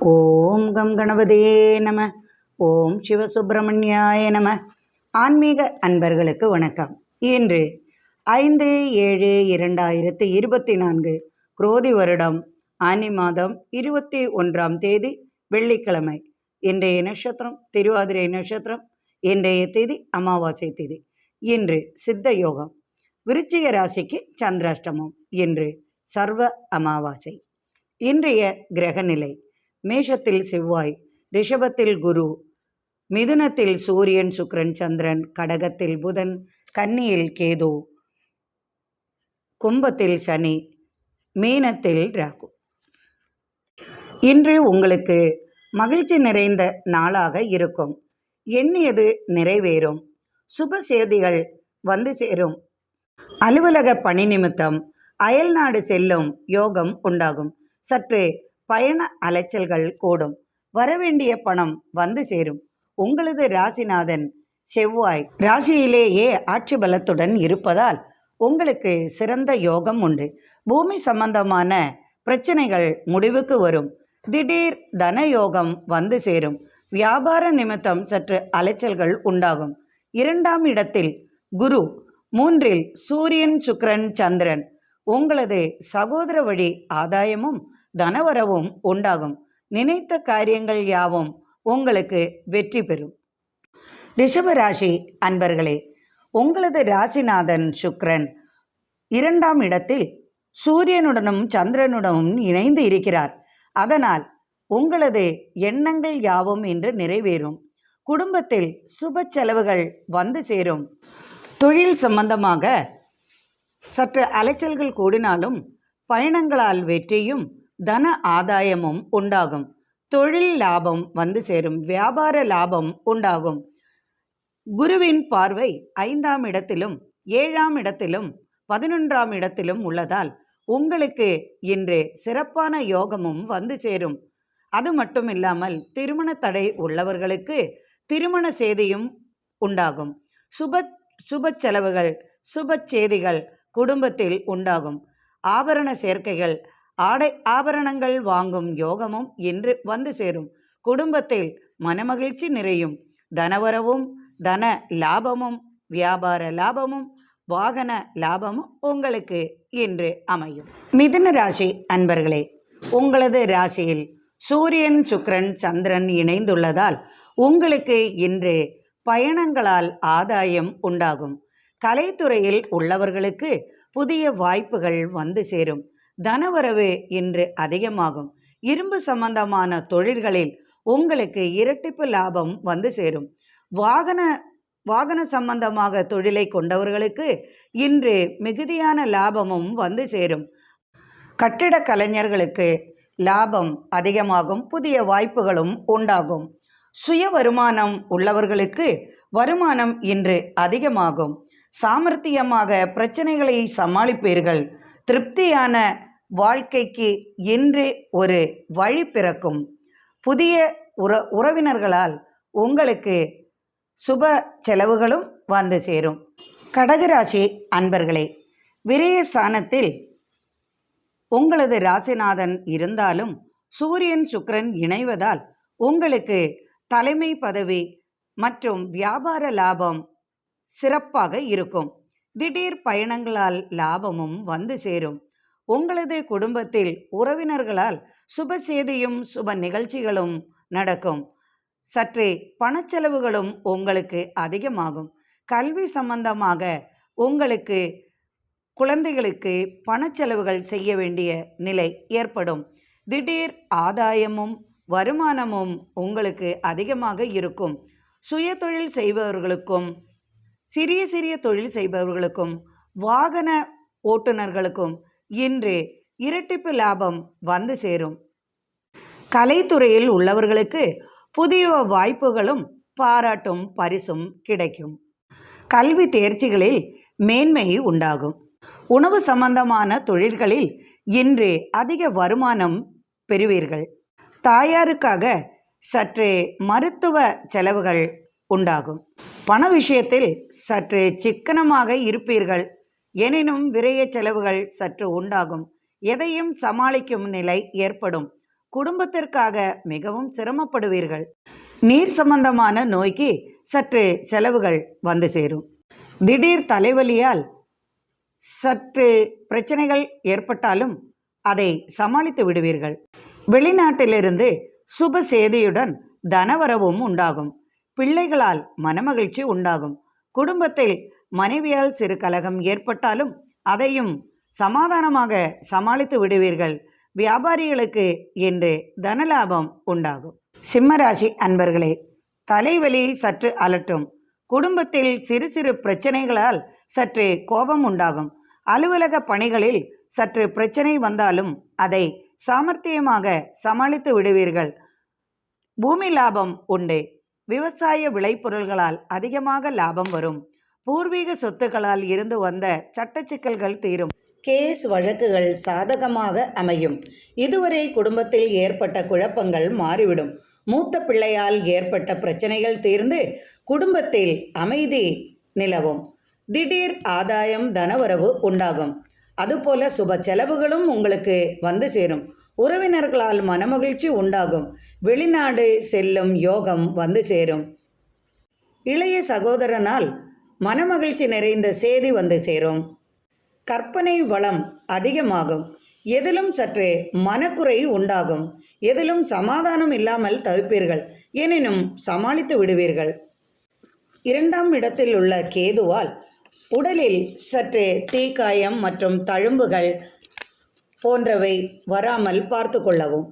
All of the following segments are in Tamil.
ஓம் கம் கணபதியே நம. ஓம் சிவசுப்பிரமணியாய நம. ஆன்மீக அன்பர்களுக்கு வணக்கம். இன்று 5/7/2024 குரோதி வருடம் ஆனி மாதம் 21ஆம் தேதி வெள்ளிக்கிழமை. இன்றைய நட்சத்திரம் திருவாதிரை நட்சத்திரம். இன்றைய திதி அமாவாசை திதி. இன்று சித்த யோகம். விருச்சிக ராசிக்கு சந்திராஷ்டமம். இன்று சர்வ அமாவாசை. இன்றைய கிரகநிலை: மேஷத்தில் செவ்வாய், ரிஷபத்தில் குரு, மிதுனத்தில் சூரியன் சுக்கிரன் சந்திரன், கடகத்தில் புதன், கன்னியில் கேது, கும்பத்தில் சனி, மீனத்தில் ராகு. இன்று உங்களுக்கு மகிழ்ச்சி நிறைந்த நாளாக இருக்கும். எண்ணியது நிறைவேறும். சுப செய்திகள் வந்து சேரும். அலுவலக பணி நிமித்தம் அயல்நாடு செல்லும் யோகம் உண்டாகும். சற்று பயண அலைச்சல்கள் கூடும். வரவேண்டிய பணம் வந்து சேரும். உங்களது ராசிநாதன் செவ்வாய் ராசியிலேயே ஆட்சி பலத்துடன் இருப்பதால் உங்களுக்கு சிறந்த யோகம் உண்டு. பூமி சம்பந்தமான பிரச்சனைகள் முடிவுக்கு வரும். திடீர் தன யோகம் வந்து சேரும். வியாபார நிமித்தம் சற்று அலைச்சல்கள் உண்டாகும். 2ஆம் இடத்தில் குரு, 3இல் சூரியன் சுக்கிரன் சந்திரன். உங்களது சகோதர வழி ஆதாயமும் தனவரவும் உண்டாகும். நினைத்த காரியங்கள் யாவும் உங்களுக்கு வெற்றி பெறும். ரிஷபராசி அன்பர்களே, உங்களது ராசிநாதன் சுக்கிரன் 2ஆம் இடத்தில் சூரியனுடனும் சந்திரனுடனும் இணைந்து இருக்கிறார். அதனால் உங்களது எண்ணங்கள் யாவும் இன்று நிறைவேறும். குடும்பத்தில் சுப செலவுகள் வந்து சேரும். தொழில் சம்பந்தமாக சற்று அலைச்சல்கள் கூடினாலும் பயணங்களால் வெற்றியும் தன ஆதாயமும் உண்டாகும். தொழில் லாபம் வந்து சேரும். வியாபார லாபம் உண்டாகும். குருவின் பார்வை 5ஆம் இடத்திலும் 7ஆம் இடத்திலும் 11ஆம் இடத்திலும் உள்ளதால் உங்களுக்கு இன்று சிறப்பான யோகமும் வந்து சேரும். அது மட்டுமில்லாமல் திருமண தடை உள்ளவர்களுக்கு திருமண செய்தியும் உண்டாகும். சுப செலவுகள், சுப செய்திகள் குடும்பத்தில் உண்டாகும். ஆபரண சேர்க்கைகள், ஆடை ஆபரணங்கள் வாங்கும் யோகமும் இன்று வந்து சேரும். குடும்பத்தில் மனமகிழ்ச்சி நிறையும். தனவரவும் தன லாபமும் வியாபார லாபமும் வாகன லாபமும் உங்களுக்கு இன்று அமையும். மிதுன ராசி அன்பர்களே, உங்களது ராசியில் சூரியன் சுக்கிரன் சந்திரன் இணைந்துள்ளதால் உங்களுக்கு இன்று பயணங்களால் ஆதாயம் உண்டாகும். கலைத்துறையில் உள்ளவர்களுக்கு புதிய வாய்ப்புகள் வந்து சேரும். தனவரவு இன்று அதிகமாகும். இரும்பு சம்பந்தமான தொழில்களில் உங்களுக்கு இரட்டிப்பு லாபம் வந்து சேரும். வாகன சம்பந்தமாக தொழிலை கொண்டவர்களுக்கு இன்று மிகுதியான லாபமும் வந்து சேரும். கட்டிட கலைஞர்களுக்கு லாபம் அதிகமாகும். புதிய வாய்ப்புகளும் உண்டாகும். சுய வருமானம் உள்ளவர்களுக்கு வருமானம் இன்று அதிகமாகும். சாமர்த்தியமாக பிரச்சனைகளை சமாளிப்பீர்கள். திருப்தியான வாழ்க்கைக்கு இன்று ஒரு வழி பிறக்கும். புதிய உறவினர்களால் உங்களுக்கு சுப செலவுகளும் வந்து சேரும். கடகராசி அன்பர்களே, விரயஸ்தானத்தில் உங்களது ராசிநாதன் இருந்தாலும் சூரியன் சுக்கிரன் இணைவதால் உங்களுக்கு தலைமை பதவி மற்றும் வியாபார லாபம் சிறப்பாக இருக்கும். திடீர் பயணங்களால் லாபமும் வந்து சேரும். உங்களது குடும்பத்தில் உறவினர்களால் சுப செய்தியும் சுப நிகழ்ச்சிகளும் நடக்கும். சற்றே பணச்செலவுகளும் உங்களுக்கு அதிகமாகும். கல்வி சம்பந்தமாக உங்களுக்கு குழந்தைகளுக்கு பணச்செலவுகள் செய்ய வேண்டிய நிலை ஏற்படும். திடீர் ஆதாயமும் வருமானமும் உங்களுக்கு அதிகமாக இருக்கும். சுய தொழில் செய்பவர்களுக்கும் சிறிய தொழில் செய்பவர்களுக்கும் வாகன ஓட்டுநர்களுக்கும் இன்று இரட்டிப்பு லாபம் வந்து சேரும். கலைத்துறையில் உள்ளவர்களுக்கு புதிய வாய்ப்புகளும் பாராட்டும் பரிசும் கிடைக்கும். கல்வி தேர்ச்சிகளில் மேன்மை உண்டாகும். உணவு சம்பந்தமான தொழில்களில் இன்று அதிக வருமானம் பெறுவீர்கள். தாயாருக்காக சற்றே மருத்துவ செலவுகள் உண்டாகும். பண விஷயத்தில் சற்று சிக்கனமாக இருப்பீர்கள். எனினும் விரய செலவுகள் சற்று உண்டாகும். எதையும் சமாளிக்கும் நிலை ஏற்படும். குடும்பத்திற்காக மிகவும் சிரமப்படுவீர்கள். நீர் சம்பந்தமான நோய்க்கு சற்று செலவுகள் வந்து சேரும். திடீர் தலைவலியால் சற்று பிரச்சனைகள் ஏற்பட்டாலும் அதை சமாளித்து விடுவீர்கள். வெளிநாட்டிலிருந்து சுப சேதியுடன் தனவரவும் உண்டாகும். பிள்ளைகளால் மனமகிழ்ச்சி உண்டாகும். குடும்பத்தில் மனைவியால் சிறு கலகம் ஏற்பட்டாலும் அதையும் சமாதானமாக சமாளித்து விடுவீர்கள். வியாபாரிகளுக்கு இன்று தனலாபம் உண்டாகும். சிம்மராசி அன்பர்களே, தலைவலி சற்று அலட்டும். குடும்பத்தில் சிறு சிறு பிரச்சனைகளால் சற்று கோபம் உண்டாகும். அலுவலக பணிகளில் சற்று பிரச்சனை வந்தாலும் அதை சாமர்த்தியமாக சமாளித்து விடுவீர்கள். பூமி லாபம் உண்டு. விவசாய விளைபொருள்களால் அதிகமாக லாபம் வரும். பூர்வீக சொத்துக்களால் இருந்து வந்த சட்ட சிக்கல்கள் தீரும். கேஸ் வழக்குகள் சாதகமாக அமையும். இதுவரை குடும்பத்தில் ஏற்பட்ட குழப்பங்கள் மாறிவிடும். மூத்த பிள்ளையால் ஏற்பட்ட பிரச்சனைகள் தீர்ந்து குடும்பத்தில் அமைதி நிலவும். திடீர் ஆதாயம் தனவரவு உண்டாகும். அதுபோல சுப செலவுகளும் உங்களுக்கு வந்து சேரும். உறவினர்களால் மனமகிழ்ச்சி உண்டாகும். வெளிநாடு செல்லும் யோகம் வந்து சேரும். இளைய சகோதரனால் மனமகிழ்ச்சி நிறைந்த செய்தி வந்து சேரும். கற்பனை வளம் அதிகமாகும். எதிலும் சற்று மனக்குறை உண்டாகும். எதிலும் சமாதானம் இல்லாமல் தவிப்பீர்கள். எனினும் சமாளித்து விடுவீர்கள். 2ஆம் இடத்தில் உள்ள கேதுவால் உடலில் சற்று தீக்காயம் மற்றும் தழும்புகள் போன்றவை வராமல் பார்த்து கொள்ளவும்.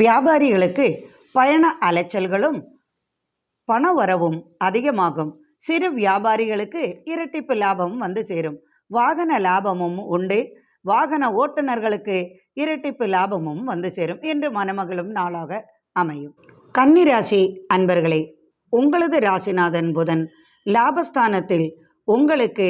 வியாபாரிகளுக்கு பயண அலைச்சல்களும் பணவரவும் அதிகமாகும். சிறு வியாபாரிகளுக்கு இரட்டிப்பு லாபம் வந்து சேரும். வாகன லாபமும் உண்டு. வாகன ஓட்டுநர்களுக்கு இரட்டிப்பு லாபமும் வந்து சேரும். என்று மனமகளும் நாளாக அமையும். கன்னிராசி அன்பர்களே, உங்களது ராசிநாதன் புதன் லாபஸ்தானத்தில் உங்களுக்கு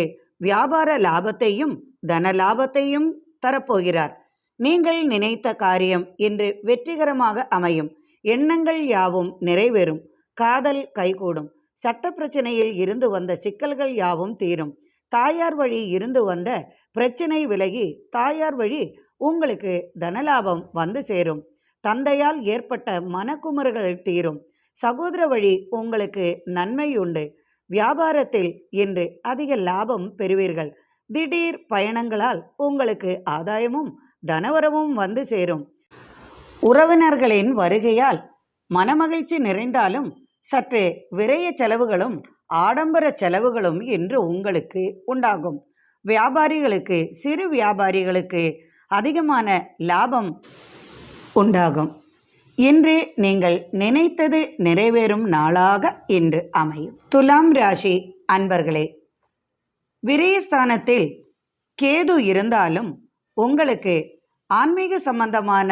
வியாபார லாபத்தையும் தன லாபத்தையும் தரப்போகிறார். நீங்கள் நினைத்த காரியம் இன்று வெற்றிகரமாக அமையும். எண்ணங்கள் யாவும் நிறைவேறும். காதல் கைகூடும். சட்ட பிரச்சனையில் இருந்து வந்த சிக்கல்கள் யாவும் தீரும். தாயார் வழி இருந்து வந்த பிரச்சனை விலகி தாயார் வழி உங்களுக்கு தனலாபம் வந்து சேரும். தந்தையால் ஏற்பட்ட மனக்குமுறுகள் தீரும். சகோதர வழி உங்களுக்கு நன்மை உண்டு. வியாபாரத்தில் இன்று அதிக லாபம் பெறுவீர்கள். திடீர் பயணங்களால் உங்களுக்கு ஆதாயமும் தனவரவும் வந்து சேரும். உறவினர்களின் வருகையால் மனமகிழ்ச்சி நிறைந்தாலும் சற்று விரய செலவுகளும் ஆடம்பர செலவுகளும் இன்று உங்களுக்கு உண்டாகும். வியாபாரிகளுக்கு சிறு வியாபாரிகளுக்கு அதிகமான லாபம் உண்டாகும். இன்று நீங்கள் நினைத்தது நிறைவேறும் நாளாக இன்று அமையும். துலாம் ராசி அன்பர்களே, விரயஸ்தானத்தில் கேது இருந்தாலும் உங்களுக்கு ஆன்மீக சம்பந்தமான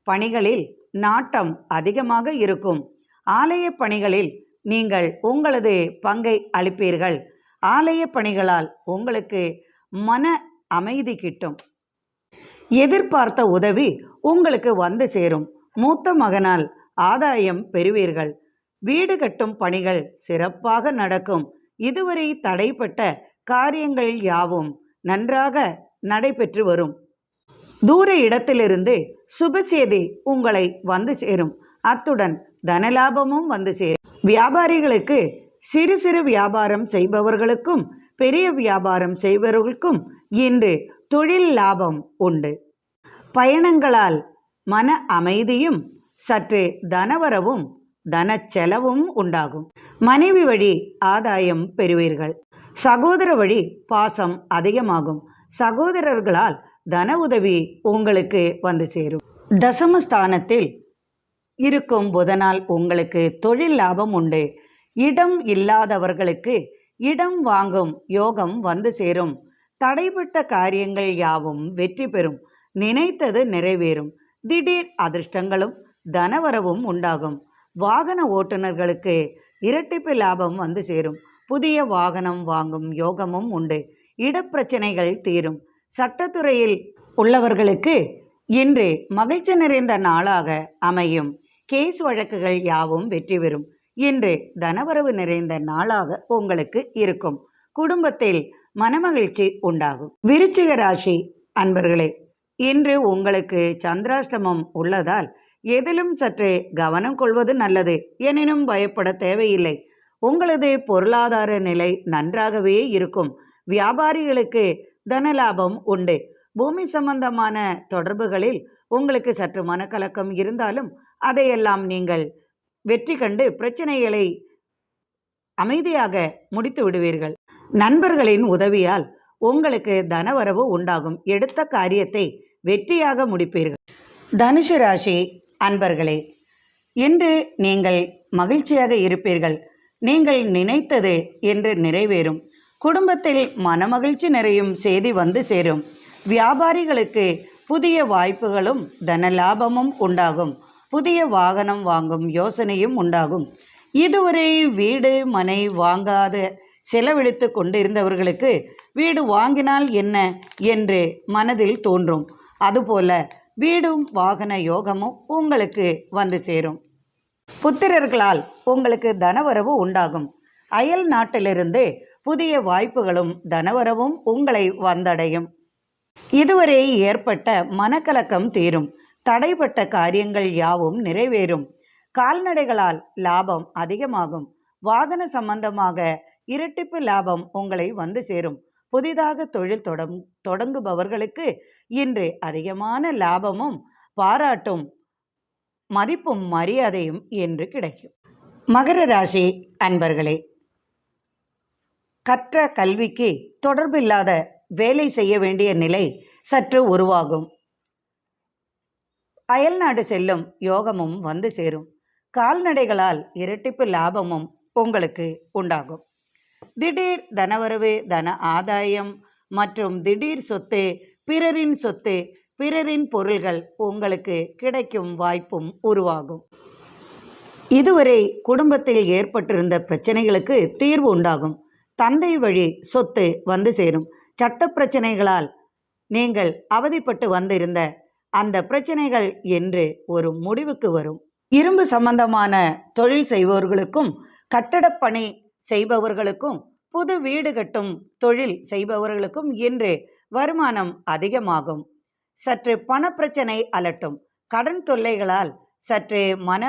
பணிகளில் நாட்டம் அதிகமாக இருக்கும். ஆலய பணிகளில் நீங்கள் உங்களது பங்கை அளிப்பீர்கள். ஆலய பணிகளால் உங்களுக்கு மன அமைதி கிட்டும். எதிர்பார்த்த உதவி உங்களுக்கு வந்து சேரும். மூத்த மகனால் ஆதாயம் பெறுவீர்கள். வீடு கட்டும் பணிகள் சிறப்பாக நடக்கும். இதுவரை தடைப்பட்ட காரியங்கள் யாவும் நன்றாக நடைபெற்று வரும். தூர இடத்திலிருந்து சுபசேதி உங்களை வந்து சேரும். அத்துடன் தனலாபமும் வந்து சேரும். வியாபாரிகளுக்கு சிறு சிறு வியாபாரம் செய்பவர்களுக்கும் பெரிய வியாபாரம் செய்பவர்களுக்கும் இன்று தொழில் லாபம் உண்டு. பயணங்களால் மன அமைதியும் சற்று தனவரவும் தனச்செலவும் உண்டாகும். மனைவி வழி ஆதாயம் பெறுவீர்கள். சகோதர வழி பாசம் அதிகமாகும். சகோதரர்களால் தன உதவி உங்களுக்கு வந்து சேரும். தசமஸ்தானத்தில் இருக்கும் புதனால் உங்களுக்கு தொழில் லாபம் உண்டு. இடம் இல்லாதவர்களுக்கு இடம் வாங்கும் யோகம் வந்து சேரும். தடைப்பட்ட காரியங்கள் யாவும் வெற்றி பெறும். நினைத்தது நிறைவேறும். திடீர் அதிர்ஷ்டங்களும் தனவரவும் உண்டாகும். வாகன ஓட்டுநர்களுக்கு இரட்டிப்பு லாபம் வந்து சேரும். புதிய வாகனம் வாங்கும் யோகமும் உண்டு. இடப்பிரச்சனைகள் தீரும். சட்டத்துறையில் உள்ளவர்களுக்கு இன்று மகிழ்ச்சி நிறைந்த நாளாக அமையும். கேஸ் வழக்குகள் யாவும் வெற்றி பெறும். இன்று தனவரவு நிறைந்த நாளாக உங்களுக்கு இருக்கும். குடும்பத்தில் மனமகிழ்ச்சி உண்டாகும். விருச்சிக ராசி அன்பர்களே, இன்று உங்களுக்கு சந்திராஷ்டமம் உள்ளதால் எதிலும் சற்றே கவனம் கொள்வது நல்லது. எனினும் பயப்பட தேவையில்லை. உங்களது பொருளாதார நிலை நன்றாகவே இருக்கும். வியாபாரிகளுக்கு தனலாபம் உண்டு. பூமி சம்பந்தமான தொடர்புகளில் உங்களுக்கு சற்று மனக்கலக்கம் இருந்தாலும் அதையெல்லாம் நீங்கள் வெற்றி கண்டு பிரச்சனைகளை அமைதியாக முடித்து விடுவீர்கள். நண்பர்களின் உதவியால் உங்களுக்கு தனவரவு உண்டாகும். எடுத்த காரியத்தை வெற்றியாக முடிப்பீர்கள். தனுசு ராசி அன்பர்களே, இன்று நீங்கள் மகிழ்ச்சியாக இருப்பீர்கள். நீங்கள் நினைத்தது என்று நிறைவேறும். குடும்பத்தில் மனமகிழ்ச்சி நிறையும் செய்தி வந்து சேரும். வியாபாரிகளுக்கு புதிய வாய்ப்புகளும் தனலாபமும் உண்டாகும். புதிய வாகனம் வாங்கும் யோசனையும் உண்டாகும். இதுவரை வீடு மனை வாங்காத செலவழித்து கொண்டிருந்தவர்களுக்கு வீடு வாங்கினால் என்ன என்று மனதில் தோன்றும். அதுபோல வீடும் வாகன யோகமும் உங்களுக்கு வந்து சேரும். புத்திரர்களால் உங்களுக்கு தனவரவு உண்டாகும். அயல் நாட்டிலிருந்து புதிய வாய்ப்புகளும் தனவரவும் உங்களை வந்தடையும். இதுவரை ஏற்பட்ட மனக்கலக்கம் தீரும். தடைப்பட்ட காரியங்கள் யாவும் நிறைவேறும். கால்நடைகளால் லாபம் அதிகமாகும். வாகன சம்பந்தமாக இரட்டிப்பு லாபம் உங்களை வந்து சேரும். புதிதாக தொழில் தொடங்குபவர்களுக்கு இன்று அதிகமான லாபமும் பாராட்டும் மதிப்பும் மரியாதையும் என்று கிடைக்கும். மகர ராசி அன்பர்களே, கற்ற கல்விக்கு தொடர்பில்லாத வேலை செய்ய வேண்டிய நிலை சற்று உருவாகும். அயல்நாடு செல்லும் யோகமும் வந்து சேரும். கால்நடைகளால் இரட்டிப்பு லாபமும் உங்களுக்கு உண்டாகும். திடீர் தனவரவு, தன ஆதாயம் மற்றும் திடீர் சொத்து, பிறரின் சொத்து, பிறரின் பொருள்கள் உங்களுக்கு கிடைக்கும் வாய்ப்பும் உருவாகும். இதுவரை குடும்பத்தில் ஏற்பட்டிருந்த பிரச்சனைகளுக்கு தீர்வு உண்டாகும். தந்தை வழி சொத்து வந்து சேரும். சட்ட பிரச்சனைகளால் நீங்கள் அவதிப்பட்டு வந்திருந்த அந்த பிரச்சனைகள் என்று ஒரு முடிவுக்கு வரும். இரும்பு சம்பந்தமான தொழில் செய்பவர்களுக்கும், கட்டடப் பணி செய்பவர்களுக்கும், புது வீடு கட்டும் தொழில் செய்பவர்களுக்கும் இன்று வருமானம் அதிகமாகும். சற்று பணப்பிரச்சனை அலட்டும். கடன் தொல்லைகளால் சற்றே மன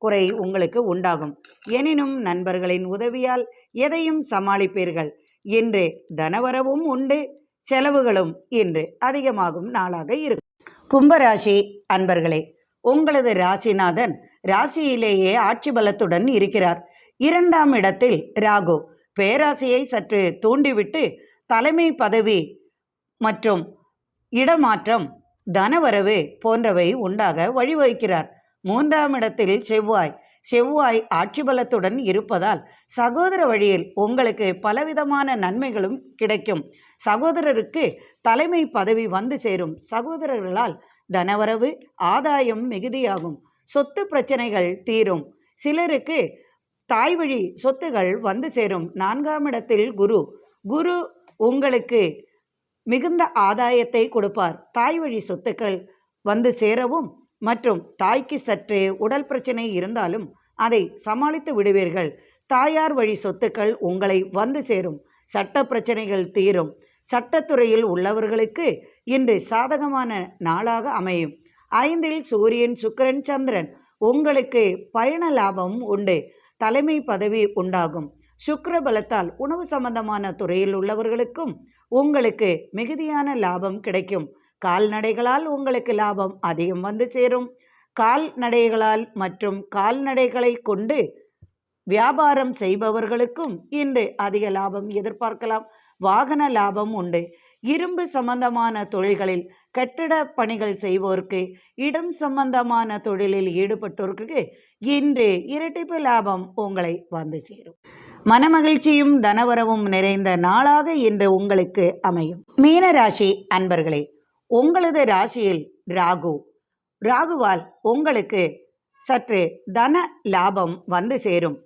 குறை உங்களுக்கு உண்டாகும். எனினும் நண்பர்களின் உதவியால் எதையும் சமாளிப்பீர்கள். இன்று தனவரவும் உண்டு. செலவுகளும் இன்று அதிகமாகும் நாளாக இருக்கும். கும்பராசி அன்பர்களே, உங்களது ராசிநாதன் ராசியிலேயே ஆட்சி பலத்துடன் இருக்கிறார். 2ஆம் இடத்தில் ராகு பேராசியை சற்று தூண்டிவிட்டு தலைமை பதவி மற்றும் இடமாற்றம், தனவரவு போன்றவை உண்டாக வழிவகுக்கிறார். 3ஆம் இடத்தில் செவ்வாய் ஆட்சி பலத்துடன் இருப்பதால் சகோதர வழியில் உங்களுக்கு பலவிதமான நன்மைகளும் கிடைக்கும். சகோதரருக்கு தலைமை பதவி வந்து சேரும். சகோதரர்களால் தனவரவு, ஆதாயம் மிகுதியாகும். சொத்து பிரச்சனைகள் தீரும். சிலருக்கு தாய் வழி சொத்துகள் வந்து சேரும். 4ஆம் இடத்தில் குரு உங்களுக்கு மிகுந்த ஆதாயத்தை கொடுப்பார். தாய் வழி சொத்துக்கள் வந்து சேரவும் மற்றும் தாய்க்கு சற்று உடல் பிரச்சனை இருந்தாலும் அதை சமாளித்து விடுவீர்கள். தாயார் வழி சொத்துக்கள் உங்களை வந்து சேரும். சட்ட பிரச்சனைகள் தீரும். சட்டத்துறையில் உள்ளவர்களுக்கு இன்று சாதகமான நாளாக அமையும். 5இல் சூரியன், சுக்கிரன், சந்திரன் உங்களுக்கு பயண லாபம் உண்டு. தலைமை பதவி உண்டாகும். சுக்கிர பலத்தால் உணவு சம்பந்தமான துறையில் உள்ளவர்களுக்கும் உங்களுக்கு மிகுதியான லாபம் கிடைக்கும். கால்நடைகளால் உங்களுக்கு லாபம் அதிகம் வந்து சேரும். கால்நடைகளால் மற்றும் கால்நடைகளை கொண்டு வியாபாரம் செய்பவர்களுக்கும் இன்று அதிக லாபம் எதிர்பார்க்கலாம். வாகன லாபம் உண்டு. இரும்பு சம்பந்தமான தொழில்களில், கட்டிட பணிகள் செய்வோருக்கு, இடம் சம்பந்தமான தொழிலில் ஈடுபட்டோருக்கு இன்று இரட்டிப்பு லாபம் உங்களை வந்து சேரும். மனமகிழ்ச்சியும் தனவரவும் நிறைந்த நாளாக இன்று உங்களுக்கு அமையும். மீனராசி அன்பர்களே, உங்களது ராசியில் ராகுவால் உங்களுக்கு சற்று தன லாபம் வந்து சேரும்.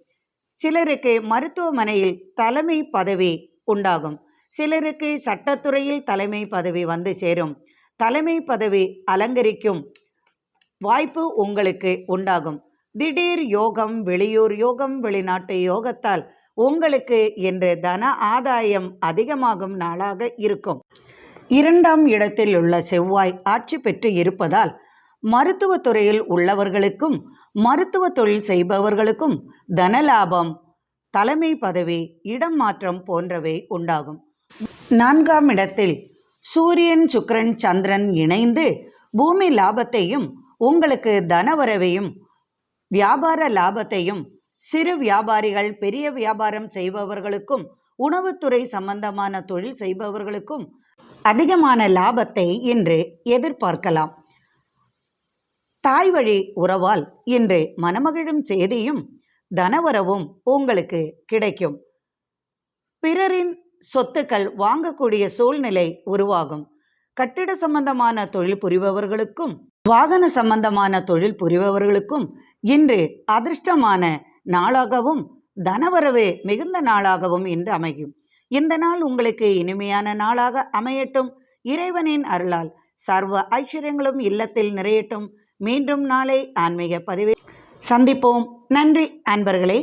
சிலருக்கு மருத்துவமனையில் தலைமை பதவி உண்டாகும். சிலருக்கு சட்டத்துறையில் தலைமை பதவி வந்து சேரும். தலைமை பதவி அலங்கரிக்கும் வாய்ப்பு உங்களுக்கு உண்டாகும். திடீர் யோகம், வெளியூர் யோகம், வெளிநாட்டு யோகத்தால் உங்களுக்கு இன்று தன ஆதாயம் அதிகமாகும் நாளாக இருக்கும். 2ஆம் இடத்தில் உள்ள செவ்வாய் ஆட்சி பெற்று இருப்பதால் மருத்துவத் துறையில் உள்ளவர்களுக்கும் மருத்துவ தொழில் செய்பவர்களுக்கும் தனலாபம், தலைமை பதவி, இடம் மாற்றம் போன்றவை உண்டாகும். 4ஆம் இடத்தில் சூரியன், சுக்கிரன், சந்திரன் இணைந்து பூமி லாபத்தையும் உங்களுக்கு தனவரவையும் வியாபார லாபத்தையும், சிறு வியாபாரிகள், பெரிய வியாபாரம் செய்பவர்களுக்கும் உணவுத்துறை சம்பந்தமான தொழில் செய்பவர்களுக்கும் அதிகமான லாபத்தை இன்று எதிர்பார்க்கலாம். தாய் வழி உறவால் இன்று மனமகிழும் செய்தியும் தனவரவும் உங்களுக்கு கிடைக்கும். பிறரின் சொத்துக்கள் வாங்கக்கூடிய சூழ்நிலை உருவாகும். கட்டிட சம்பந்தமான தொழில் புரிபவர்களுக்கும் வாகன சம்பந்தமான தொழில் புரிபவர்களுக்கும் இன்று அதிர்ஷ்டமான நாளாகவும் தனவரவு மிகுந்த நாளாகவும் இன்று அமையும். இந்த நாள் உங்களுக்கு இனிமையான நாளாக அமையட்டும். இறைவனின் அருளால் சர்வ ஐஸ்வர்யங்களும் இல்லத்தில் நிறையட்டும். மீண்டும் நாளை ஆன்மீக பதிவில் சந்திப்போம். நன்றி அன்பர்களே.